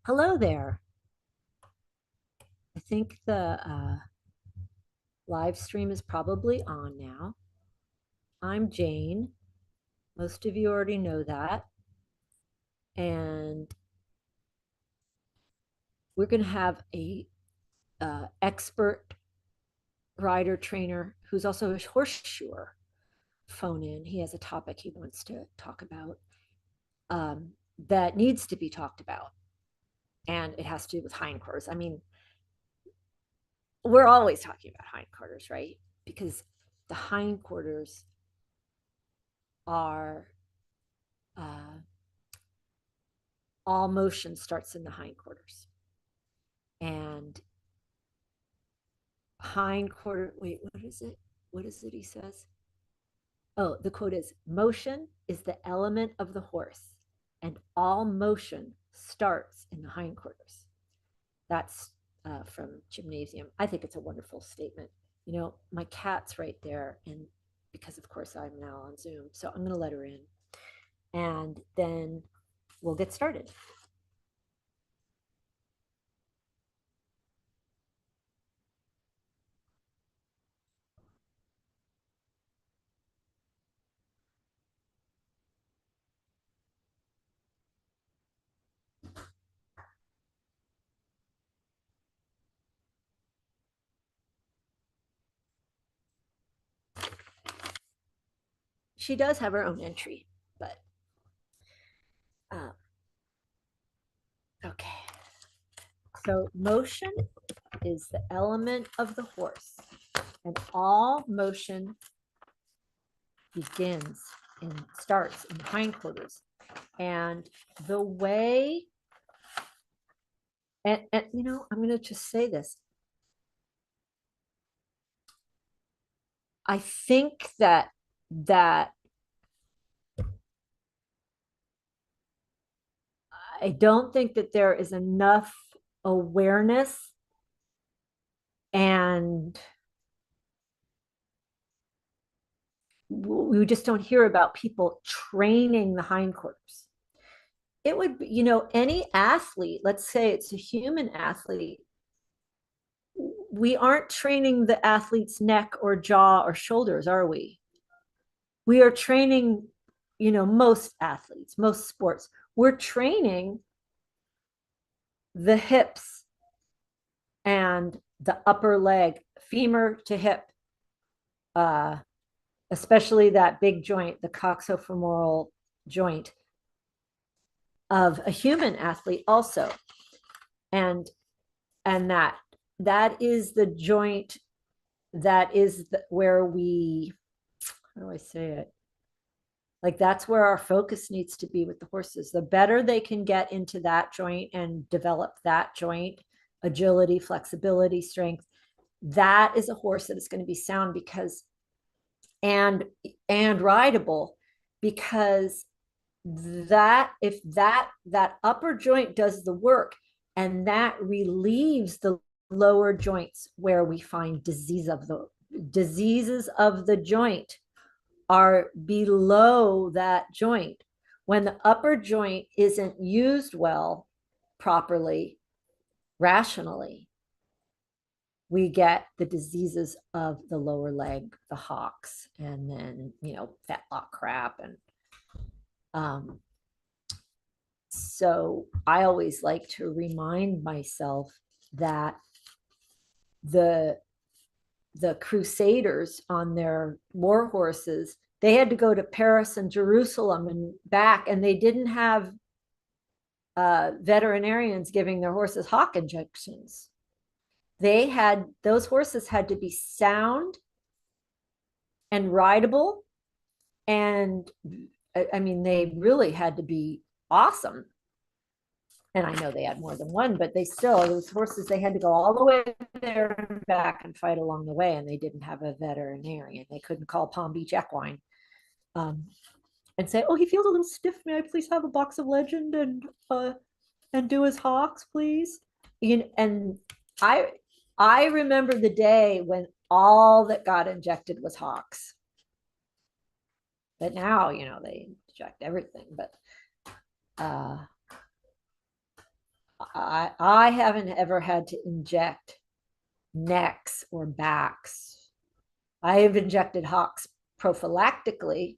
Hello there. I think the live stream is probably on now. I'm Jane. Most of you already know that. And we're going to have a expert rider trainer who's also a horseshoer phone in. He has a topic he wants to talk about that needs to be talked about. And it has to do with hindquarters. I mean, we're always talking about hindquarters, right? Because the hindquarters are all motion starts in the hindquarters. And hindquarter, wait, what is it? What is it he says? Oh, the quote is motion is the element of the horse, and all motion starts in the hindquarters. That's from Gymnasium. I think it's a wonderful statement. You know, my cat's right there, and because of course I'm now on Zoom, so I'm going to let her in, and then we'll get started. She does have her own entry, but uh, okay. So motion is the element of the horse, and all motion begins and starts in the hindquarters. And the way, and you know, I'm going to just say this. I think that I don't think that there is enough awareness and we just don't hear about people training the hindquarters. It would be, you know, any athlete, let's say it's a human athlete, we aren't training the athlete's neck or jaw or shoulders, are we? We are training, you know, most athletes, most sports, we're training the hips and the upper leg, femur to hip, uh, especially that big joint, the coxofemoral joint of a human athlete also. And that is the joint that is where we, how do I say it? Like that's where our focus needs to be with the horses. The better they can get into that joint and develop that joint, agility, flexibility, strength, that is a horse that is going to be sound because and rideable, because that if that upper joint does the work and that relieves the lower joints where we find diseases of the joint are below that joint. When the upper joint isn't used well, properly, rationally, we get the diseases of the lower leg, the hocks, and then, you know, fetlock crap. And so I always like to remind myself that the crusaders on their war horses, they had to go to Paris and Jerusalem and back, and they didn't have veterinarians giving their horses hock injections. Those horses had to be sound and rideable, and I mean they really had to be awesome. And I know they had more than one, but those horses, they had to go all the way there and back and fight along the way, and they didn't have a veterinarian. They couldn't call Palm Beach Equine and say, "Oh, he feels a little stiff. May I please have a box of Legend and do his hocks, please?" And I I remember the day when all that got injected was hocks. But now, you know, they inject everything. But I haven't ever had to inject necks or backs. I have injected hocks prophylactically.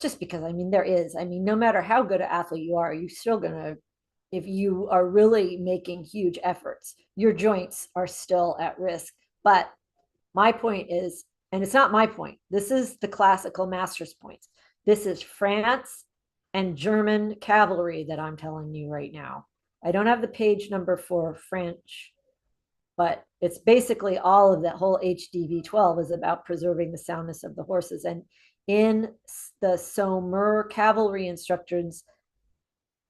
Just because, I mean, no matter how good an athlete you are, you're still going to, if you are really making huge efforts, your joints are still at risk. But my point is, and it's not my point, this is the classical master's points. This is France and German cavalry that I'm telling you right now. I don't have the page number for French, but it's basically all of that whole HDV12 is about preserving the soundness of the horses. And in the Somer cavalry instructions,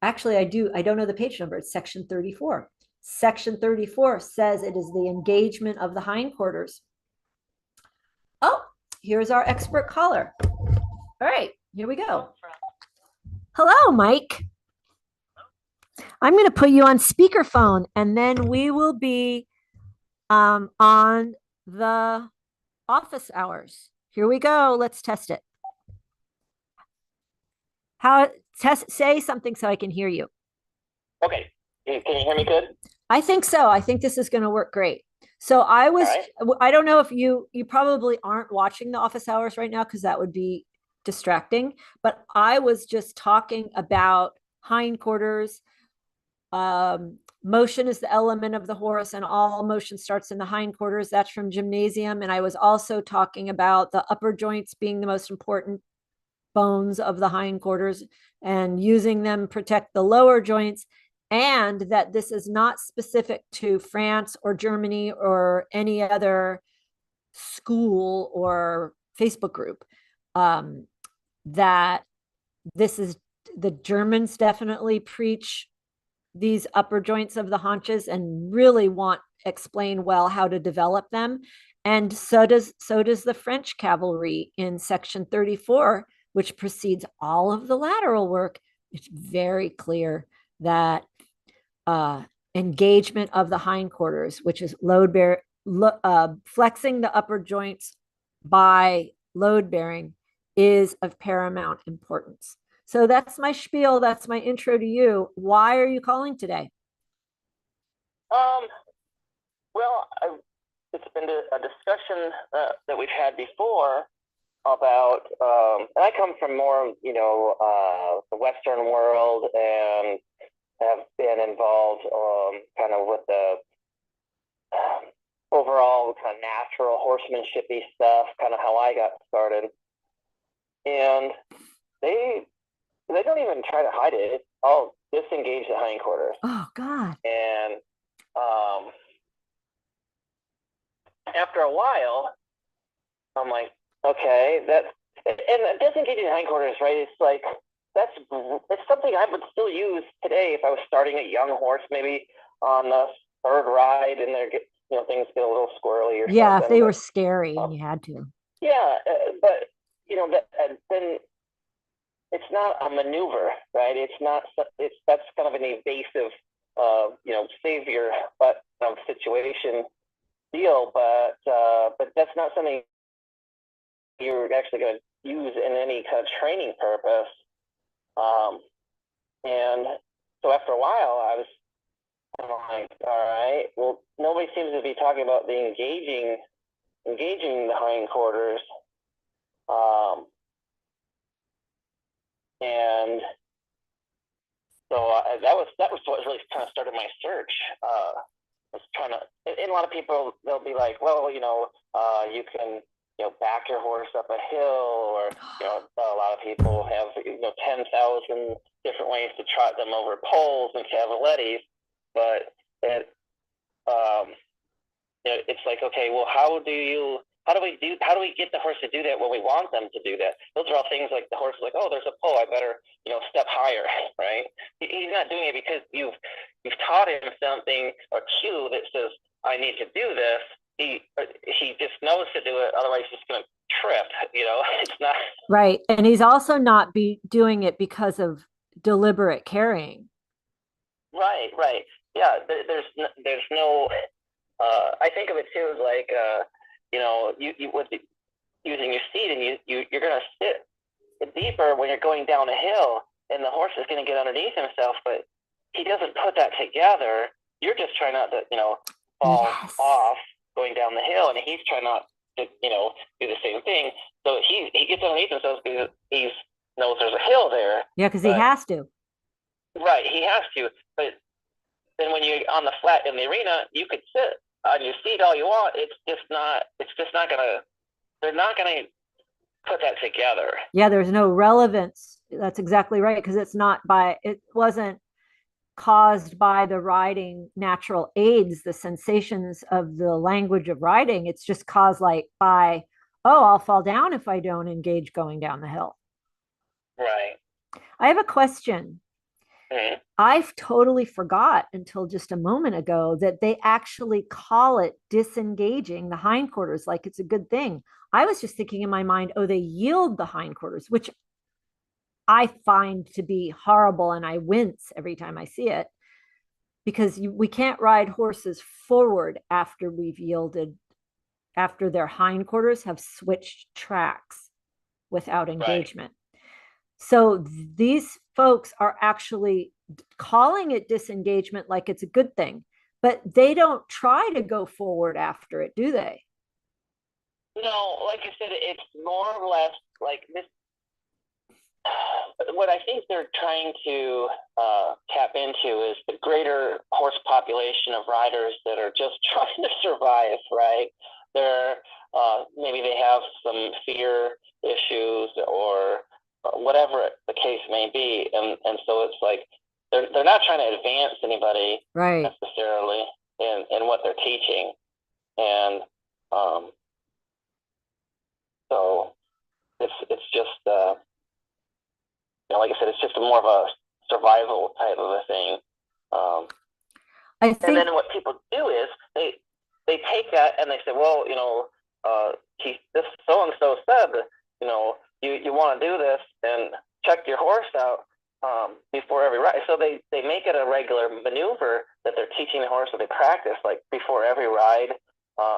actually, I don't know the page number. It's section 34. Section 34 says it is the engagement of the hindquarters. Oh, here's our expert caller. All right, here we go. Hello, Mike. I'm going to put you on speakerphone, and then we will be on the office hours. Here we go. Let's test it. Say something so I can hear you. Okay. Can you hear me good? I think so. I think this is going to work great. So I don't know if you probably aren't watching the office hours right now because that would be distracting, but I was just talking about hindquarters. Motion is the element of the horse, and all motion starts in the hindquarters. That's from gymnasium. And I was also talking about the upper joints being the most important bones of the hindquarters and using them protect the lower joints, and that this is not specific to France or Germany or any other school or Facebook group. That this is, the Germans definitely preach these upper joints of the haunches and really explain well how to develop them. And so does the French cavalry in section 34, which precedes all of the lateral work. It's very clear that engagement of the hindquarters, which is flexing the upper joints by load bearing, is of paramount importance. So that's my spiel. That's my intro to you. Why are you calling today? Well, it's been a discussion that we've had before about, and I come from more, the Western world and have been involved kind of with the overall kind of natural horsemanshipy stuff, kind of how I got started. And they don't even try to hide it. It's all disengage the hindquarters. Oh God. And after a while, I'm like, okay, and disengaging the hindquarters, right? It's like it's something I would still use today if I was starting a young horse, maybe on the third ride, and things get a little squirrely or something. Yeah, if they were scary and you had to. Yeah, but then it's not a maneuver, right? That's kind of an evasive, savior situation deal, but that's not something you're actually going to use in any kind of training purpose. And so after a while, I was kind of like, all right, well, nobody seems to be talking about the engaging the hindquarters. And so that was what really kind of started my search. I was trying to, and a lot of people, they'll be like, well, you can, back your horse up a hill, or, a lot of people have, 10,000 different ways to trot them over poles and cavaletti, but it's like, okay, well, how do we get the horse to do that when we want them to do that? Those are all things like the horse is like, oh, there's a pole, I better, step higher, right? He's not doing it because you've taught him something, a cue that says, I need to do this. He just knows to do it, otherwise he's going to trip, it's not. Right. And he's also not doing it because of deliberate carrying. Right. Yeah, there's no, I think of it too as like, you with using your seat, and you're going to sit deeper when you're going down a hill, and the horse is going to get underneath himself, but he doesn't put that together. You're just trying not to, fall Yes. off going down the hill, and he's trying not to, do the same thing. So he gets underneath himself because he knows there's a hill there. Yeah, because he has to. Right, he has to. But then when you're on the flat in the arena, you could sit on your seat all you want. It's just not gonna. They're not gonna put that together. Yeah, there's no relevance. That's exactly right, because it wasn't caused by the riding natural aids, the sensations of the language of riding. It's just caused by, oh, I'll fall down if I don't engage going down the hill. Right. I have a question. Mm-hmm. I've totally forgot until just a moment ago that they actually call it disengaging the hindquarters, like it's a good thing. I was just thinking in my mind, oh, they yield the hindquarters, which I find to be horrible, and I wince every time I see it, because we can't ride horses forward after we've yielded, after their hindquarters have switched tracks without engagement. Right. So these folks are actually calling it disengagement like it's a good thing, but they don't try to go forward after it, do they? No, like I said, it's more or less like this. What I think they're trying to tap into is the greater horse population of riders that are just trying to survive, right? They're maybe they have some fear issues or whatever the case may be, and so it's like they're not trying to advance anybody right. necessarily in what they're teaching, and so it's just like I said, it's just more of a survival type of a thing. And then what people do is they take that and they say, well, this so and so said, you want to do this and check your horse out before every ride. So they make it a regular maneuver that they're teaching the horse, that they practice like before every ride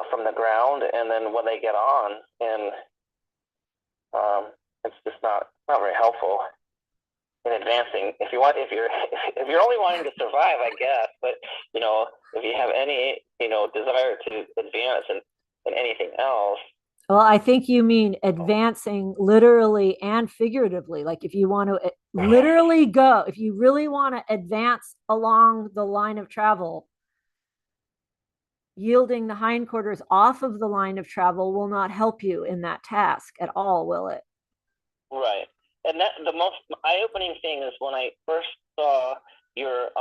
from the ground, and then when they get on, and it's just not very helpful in advancing. If you're only wanting to survive, I guess, but if you have any desire to advance in anything else. Well, I think you mean advancing literally and figuratively. Like if you want to literally go, if you really want to advance along the line of travel, yielding the hindquarters off of the line of travel will not help you in that task at all, will it? Right. And that the most eye-opening thing is when I first saw your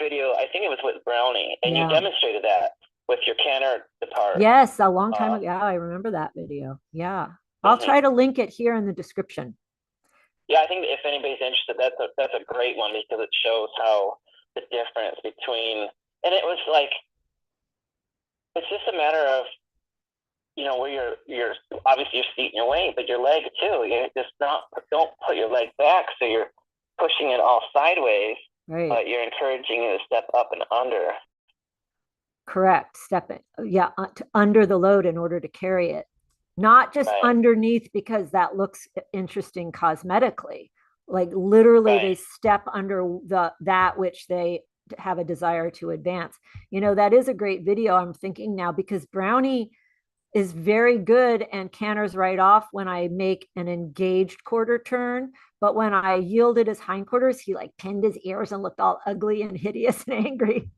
video. I think it was with Brownie, and you demonstrated that with your canter depart. Yes, a long time ago. Yeah, I remember that video. Yeah, I'll try to link it here in the description. Yeah, I think if anybody's interested, that's a great one, because it shows how the difference between, and it was like, it's just a matter of, where you're obviously your seat and your weight, but your leg too. You just don't put your leg back, so you're pushing it all sideways. Right. But you're encouraging you to step up and under. Correct. Step it. Yeah, under the load in order to carry it. Not just underneath because that looks interesting cosmetically. Like literally they step under that which they have a desire to advance. That is a great video, I'm thinking now, because Brownie is very good and canters right off when I make an engaged quarter turn. But when I yielded his hindquarters, he like pinned his ears and looked all ugly and hideous and angry.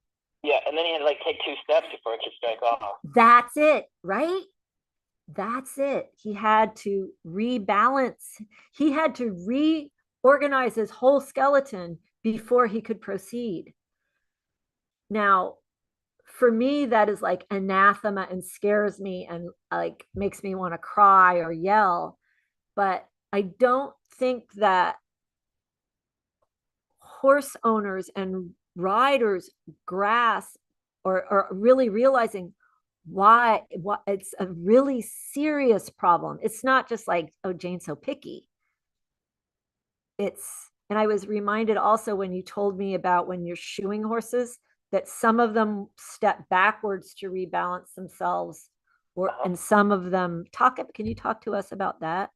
Yeah, and then he had to like take 2 steps before it could strike off. That's it, right? That's it. He had to rebalance. He had to reorganize his whole skeleton before he could proceed. Now, for me, that is like anathema and scares me and like makes me want to cry or yell. But I don't think that horse owners and riders grasp or really realizing why it's a really serious problem. It's not just like, oh, Jane's so picky. And I was reminded also when you told me about when you're shoeing horses, that some of them step backwards to rebalance themselves, and some of them can you talk to us about that?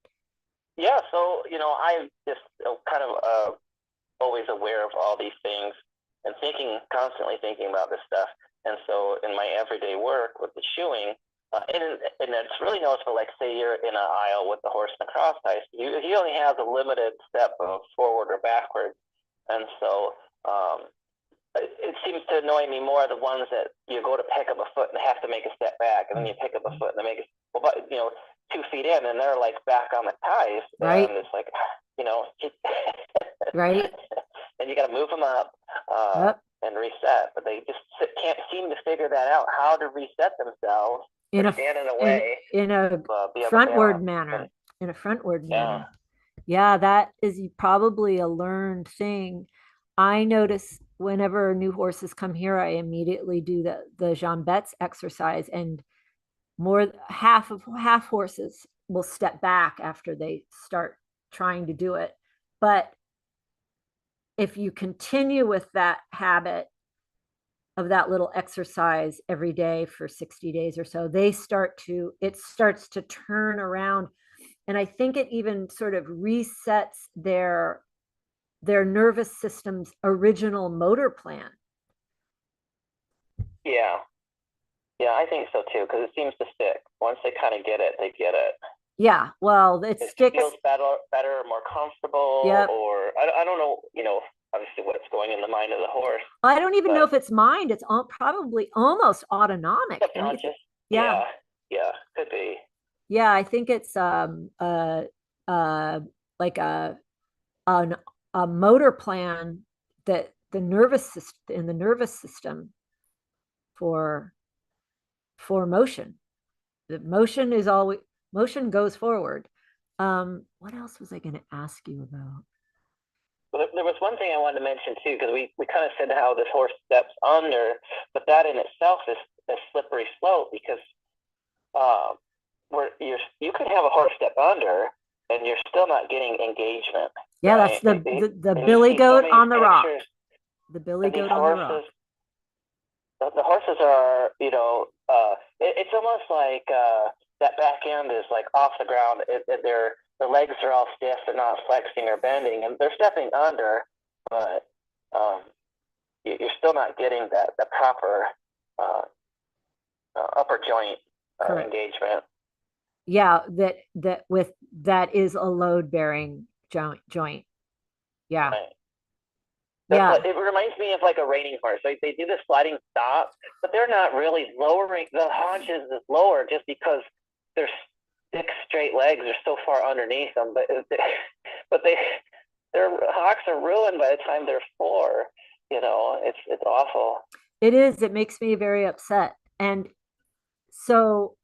Yeah, so I just kind of always aware of all these things and constantly thinking about this stuff. And so in my everyday work with the shoeing, and it's really noticeable, like say you're in an aisle with the horse and the cross ties, he only has a limited step of forward or backward. And so it seems to annoy me more the ones that you go to pick up a foot and have to make a step back, and then you pick up a foot and they make well, but 2 feet in and they're like back on the ties, Right. and it's like, Right. and you got to move them up Yep. and reset, but they just can't seem to figure that out, how to reset themselves In a stand in a way, in a frontward manner. In a frontward manner. Yeah, that is probably a learned thing. I notice whenever new horses come here, I immediately do the jambets exercise, and half horses will step back after they start trying to do it. But if you continue with that habit of that little exercise every day for 60 days or so, it starts to turn around. And I think it even sort of resets their nervous system's original motor plan. Yeah. Yeah, I think so too, because it seems to stick. Once they kind of get it, they get it. Yeah, well, it sticks. Feels better, more comfortable. Yep. Or I don't know, obviously what's going in the mind of the horse. I don't even know if it's mind. It's probably almost autonomic. Subconscious. Yeah, could be. Yeah, I think it's like a motor plan that the nervous system for motion. The motion goes forward. What else was I going to ask you about? Well, there was one thing I wanted to mention too, because we kind of said how this horse steps under, but that in itself is a slippery slope, because you could have a horse step under and you're still not getting engagement. Yeah, right? That's the billy goat on the rock. The billy goat on the rock. The horses are, it's almost like that back end is like off the ground. The legs are all stiff, they're not flexing or bending, and they're stepping under, but you're still not getting the proper upper joint engagement. Yeah, that is a load bearing joint. Yeah. Right. Yeah. It reminds me of like a reining horse. Like they do the sliding stop, but they're not really lowering. The haunches is lower just because their thick, straight legs are so far underneath them. But their hocks are ruined by the time they're 4. It's awful. It is. It makes me very upset. And so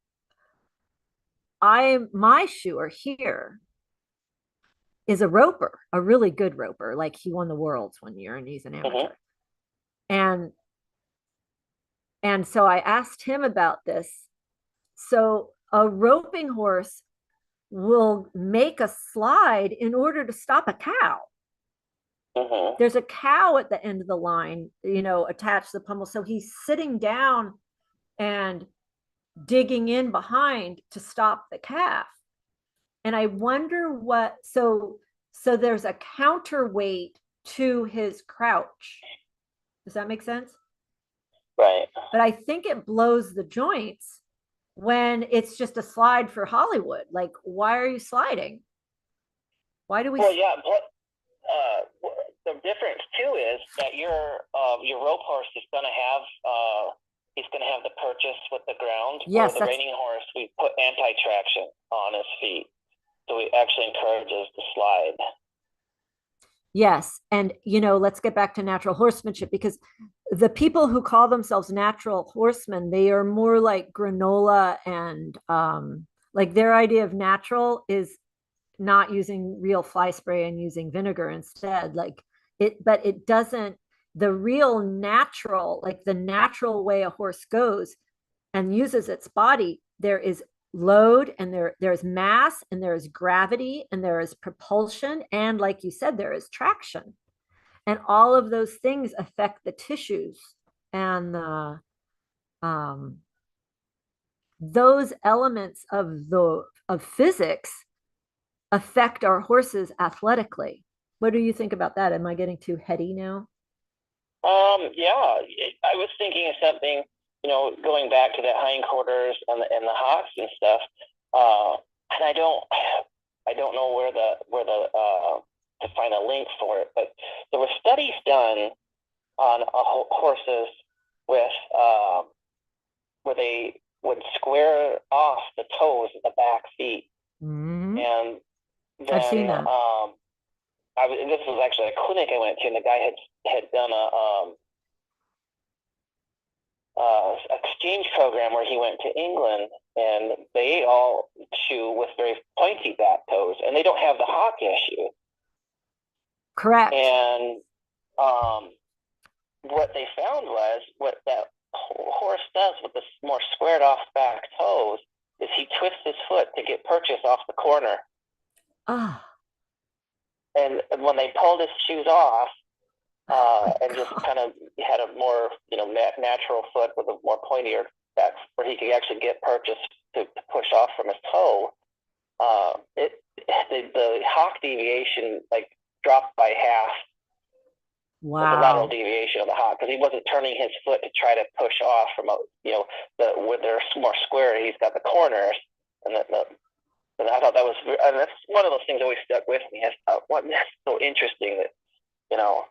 my shoer here is a roper, a really good roper. Like he won the worlds one year and he's an amateur. And so I asked him about this. So a roping horse will make a slide in order to stop a cow. There's a cow at the end of the line, attached to the pommel. So he's sitting down and digging in behind to stop the calf. And I wonder so there's a counterweight to his crouch. Does that make sense? Right. But I think it blows the joints when it's just a slide for Hollywood. Like, why are you sliding? Why do we? Well, yeah. The difference too is that your rope horse is going to have he's going to have the purchase with the ground. Yes. The reining horse, we put anti-traction on his feet, so it actually encourages the slide. Yes. And, let's get back to natural horsemanship, because the people who call themselves natural horsemen, they are more like granola, and like their idea of natural is not using real fly spray and using vinegar instead. But it doesn't, the real natural, like the natural way a horse goes and uses its body, there is load, and there's mass, and there is gravity, and there is propulsion, and like you said, there is traction, and all of those things affect the tissues, and those elements of physics affect our horses athletically. What do you think about that? Am I getting too heady now? Yeah, I was thinking of something, going back to that hindquarters and the hocks and stuff. Uh, and I don't know where to find a link for it, but there were studies done on horses with where they would square off the toes of the back feet, Hmm. and I've then seen that. this was actually a clinic I went to, and the guy had done a exchange program where he went to England, and they all shoe with very pointy back toes, and they don't have the hock issue. Correct. And what they found was what that horse does with the more squared off back toes is he twists his foot to get purchase off the corner. Ah, And when they pulled his shoes off, oh my and just God. kind of had a more natural foot with a more pointier back, where he could actually get purchase to push off from his toe. It the hock deviation like dropped by half the lateral Wow. deviation of the hock, because he wasn't turning his foot to try to push off from where they're more square. He's got the corners, and and I thought that was, and that's one of those things that always stuck with me. I thought, what that's so interesting that you know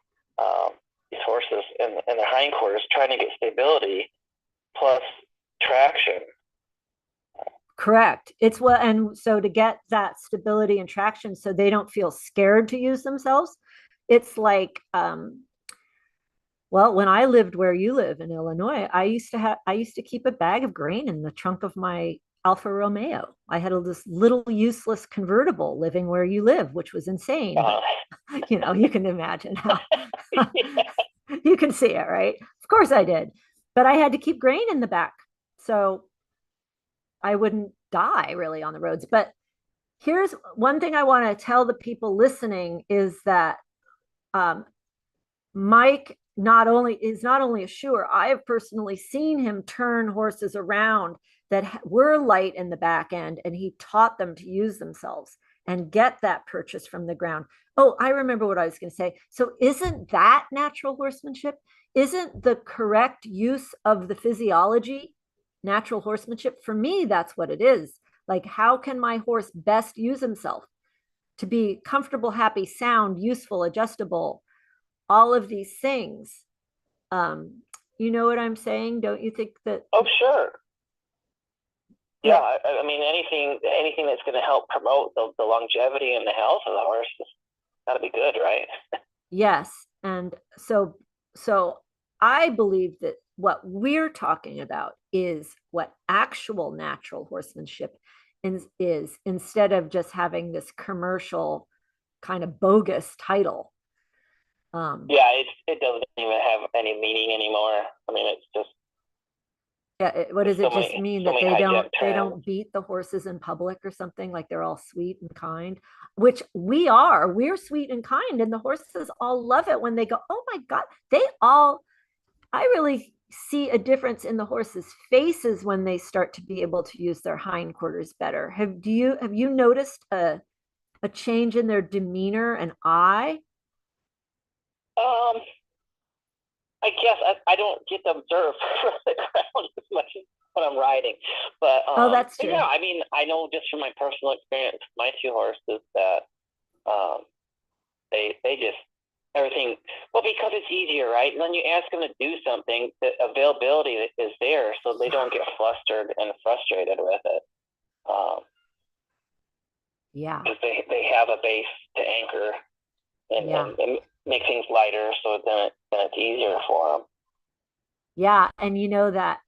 these horses and their hindquarters trying to get stability plus traction. Correct. It's what, and so to get that stability and traction so they don't feel scared to use themselves, it's like, well, when I lived where you live in Illinois, I used to keep a bag of grain in the trunk of my Alfa Romeo. I had this little useless convertible living where you live, which was insane, but Uh, you can imagine how yeah. you can see it, right? Of course I did. But I had to keep grain in the back. So I wouldn't die really on the roads. But here's one thing I want to tell the people listening is that um, Mike not only a shoer. I have personally seen him turn horses around that were light in the back end, and he taught them to use themselves and get that purchase from the ground. Oh, I remember what I was going to say. So, isn't that natural horsemanship? Isn't the correct use of the physiology natural horsemanship? For me, that's what it is. Like, how can my horse best use himself to be comfortable, happy, sound, useful, adjustable, all of these things? Um, you know what I'm saying? Don't you think that? Oh, sure. Yeah, Yeah, I mean anything that's going to help promote the longevity and the health of the horse has got to be good, right? yes. And so I believe that what we're talking about is what actual natural horsemanship is instead of just having this commercial kind of bogus title. Um, Yeah, it doesn't even have any meaning anymore. I mean, it's just yeah, what there's does it just mean so that many hijacked they terms. don't beat the horses in public or something, like they're all sweet and kind, which we are. We're sweet and kind, and the horses all love it when they go, "Oh my God." They all I really see a difference in the horses' faces when they start to be able to use their hindquarters better. Have you noticed a change in their demeanor and eye? Um, I guess I don't get to observe from the ground as much as when I'm riding, Oh, that's but yeah, true. I mean, I know just from my personal experience, my two horses that um they just everything, well, because it's easier, right? And then you ask them to do something, the availability is there, so they don't get flustered and frustrated with it. Um, Yeah. because they have a base to anchor Yeah. and make things lighter, so then it's easier for them. Yeah. And you know that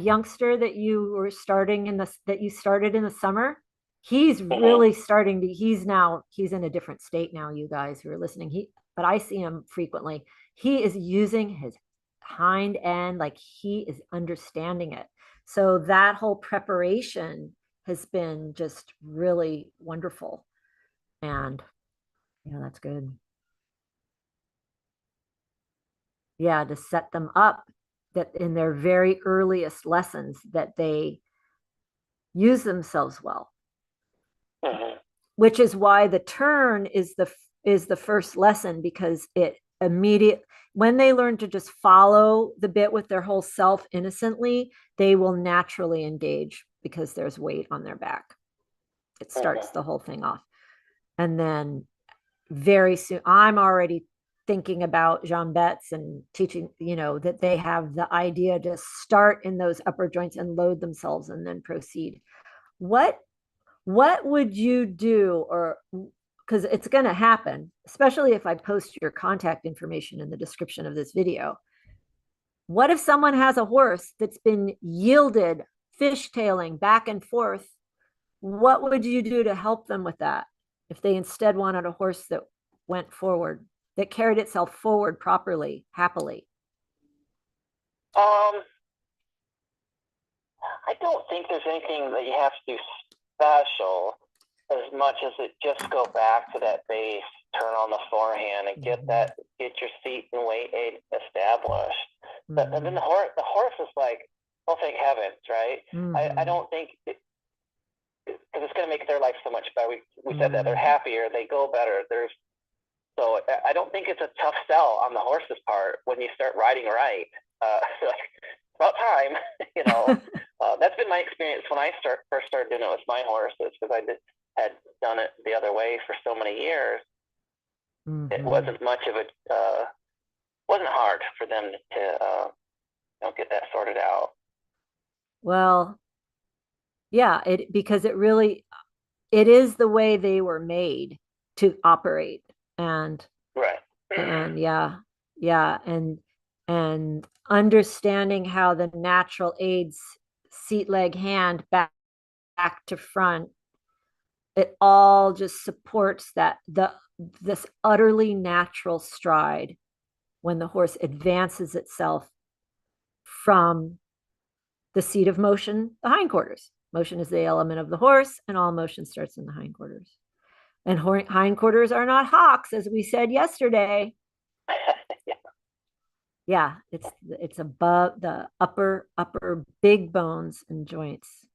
youngster that you were starting in the that you started in the summer, he's Mm-hmm. really starting to he's in a different state now, you guys who are listening. But I see him frequently. He is using his hind end, like he is understanding it. So that whole preparation has been just really wonderful. And yeah, that's good. Yeah, to set them up that in their very earliest lessons that they use themselves well, Mm-hmm. which is why the turn is is the first lesson, because when they learn to just follow the bit with their whole self innocently, they will naturally engage because there's weight on their back. It starts the whole thing off. And then very soon, I'm already thinking about jambettes and teaching, that they have the idea to start in those upper joints and load themselves and then proceed. What would you do, or because it's going to happen, especially if I post your contact information in the description of this video. What if someone has a horse that's been yielded, fishtailing back and forth? What would you do to help them with that if they instead wanted a horse that went forward, that carried itself forward properly, happily? I don't think there's anything that you have to do special, as much as it just go back to that base, turn on the forehand, and get your seat and weight aid established. But and then the horse is like, oh, thank heavens, right? I don't think, because it's going to make their life so much better. We said that they're happier, they go better. So I don't think it's a tough sell on the horse's part when you start riding right. It's about time, That's been my experience when I first started doing it with my horses, because I had done it the other way for so many years. It wasn't much of wasn't hard for them to get that sorted out. Well, yeah, because it is the way they were made to operate. And right. And and understanding how the natural aids, seat, leg, hand, back to front, it all just supports this utterly natural stride when the horse advances itself from the seat of motion, the hindquarters. Motion is the element of the horse, and all motion starts in the hindquarters. And hindquarters are not hocks, as we said yesterday. Yeah, it's above the upper big bones and joints.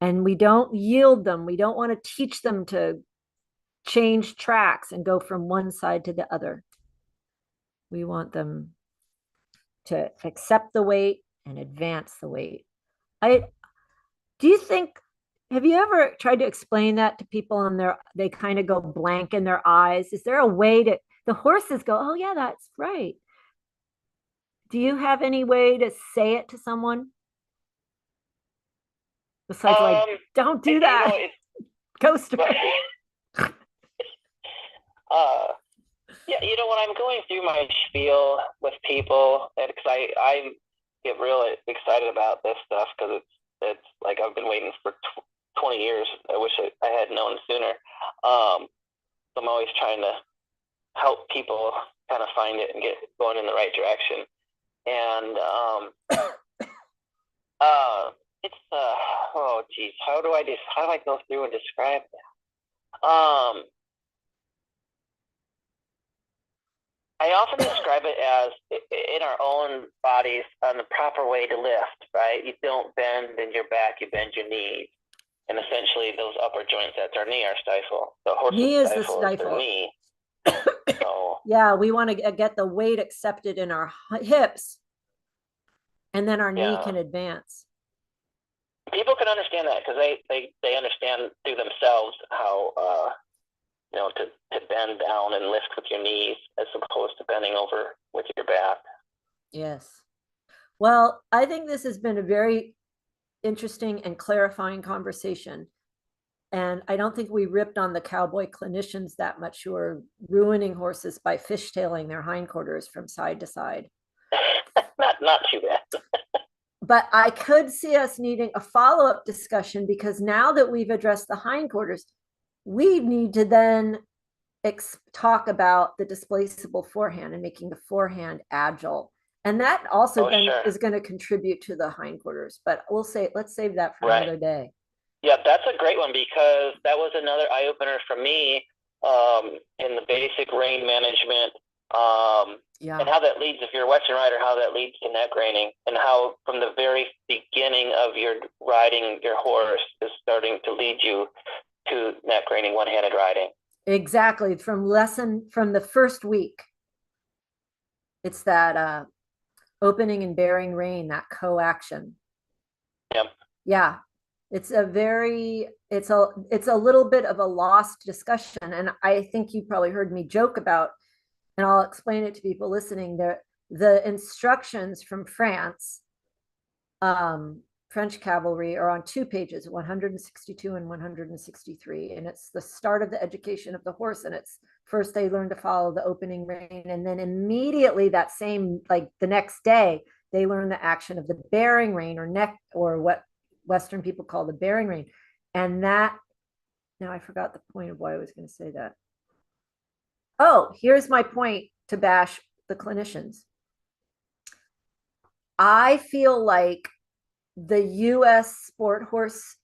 And we don't yield them. We don't want to teach them to change tracks and go from one side to the other. We want them to accept the weight and advance the weight. Do you think, have you ever tried to explain that to people and they kind of go blank in their eyes? Is there a way the horses go, oh yeah, that's right. Do you have any way to say it to someone? Besides, don't do that. Coaster. Yeah, when I'm going through my spiel with people, and because I get really excited about this stuff, because it's like I've been waiting for 20 years. I wish I had known sooner. So I'm always trying to help people kind of find it and get going in the right direction. And it's oh geez, how do I go through and describe that? I often describe it as in our own bodies on the proper way to lift, right? You don't bend in your back, you bend your knees. And essentially those upper joints, that's our knee, our stifle. The horse's knee is stifle the is their knee. So, yeah, we want to get the weight accepted in our hips, and then our knee can advance. People can understand that because they understand through themselves how to bend down and lift with your knees as opposed to bending over with your back. Yes. Well, I think this has been a very interesting and clarifying conversation. And I don't think we ripped on the cowboy clinicians that much, who are ruining horses by fishtailing their hindquarters from side to side. Not too bad. But I could see us needing a follow-up discussion, because now that we've addressed the hindquarters, we need to then talk about the displaceable forehand and making the forehand agile. And that also is going to contribute to the hindquarters. But let's save that for another day. Yeah, that's a great one, because that was another eye-opener for me in the basic rein management, and how that leads, if you're a Western rider, how that leads to neck reining, and how from the very beginning of your riding, your horse is starting to lead you to neck reining, one-handed riding. Exactly. From the first week. It's that opening and bearing rein, that co-action. Yep. Yeah. It's a little bit of a lost discussion. And I think you probably heard me joke about, and I'll explain it to people listening, the instructions from France, French cavalry, are on 2 pages, 162 and 163. And it's the start of the education of the horse. And it's first they learn to follow the opening rein. And then immediately that same, like the next day, they learn the action of the bearing rein or neck, or what Western people call the bearing rein. And that, now I forgot the point of why I was going to say that. Oh, here's my point to bash the clinicians. I feel like the US sport horse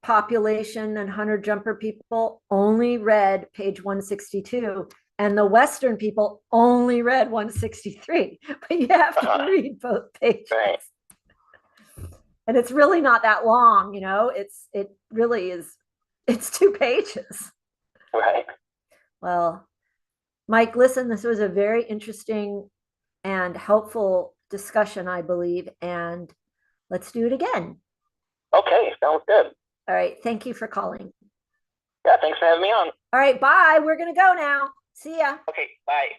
population and hunter jumper people only read page 162, and the Western people only read 163. But you have to read both pages. Right. And it's really not that long, it really is, it's 2 pages. Right. Well, Mike, listen, this was a very interesting and helpful discussion, I believe, and let's do it again. Okay, sounds good. All right. Thank you for calling. Yeah, thanks for having me on. All right. Bye. We're going to go now. See ya. Okay, bye.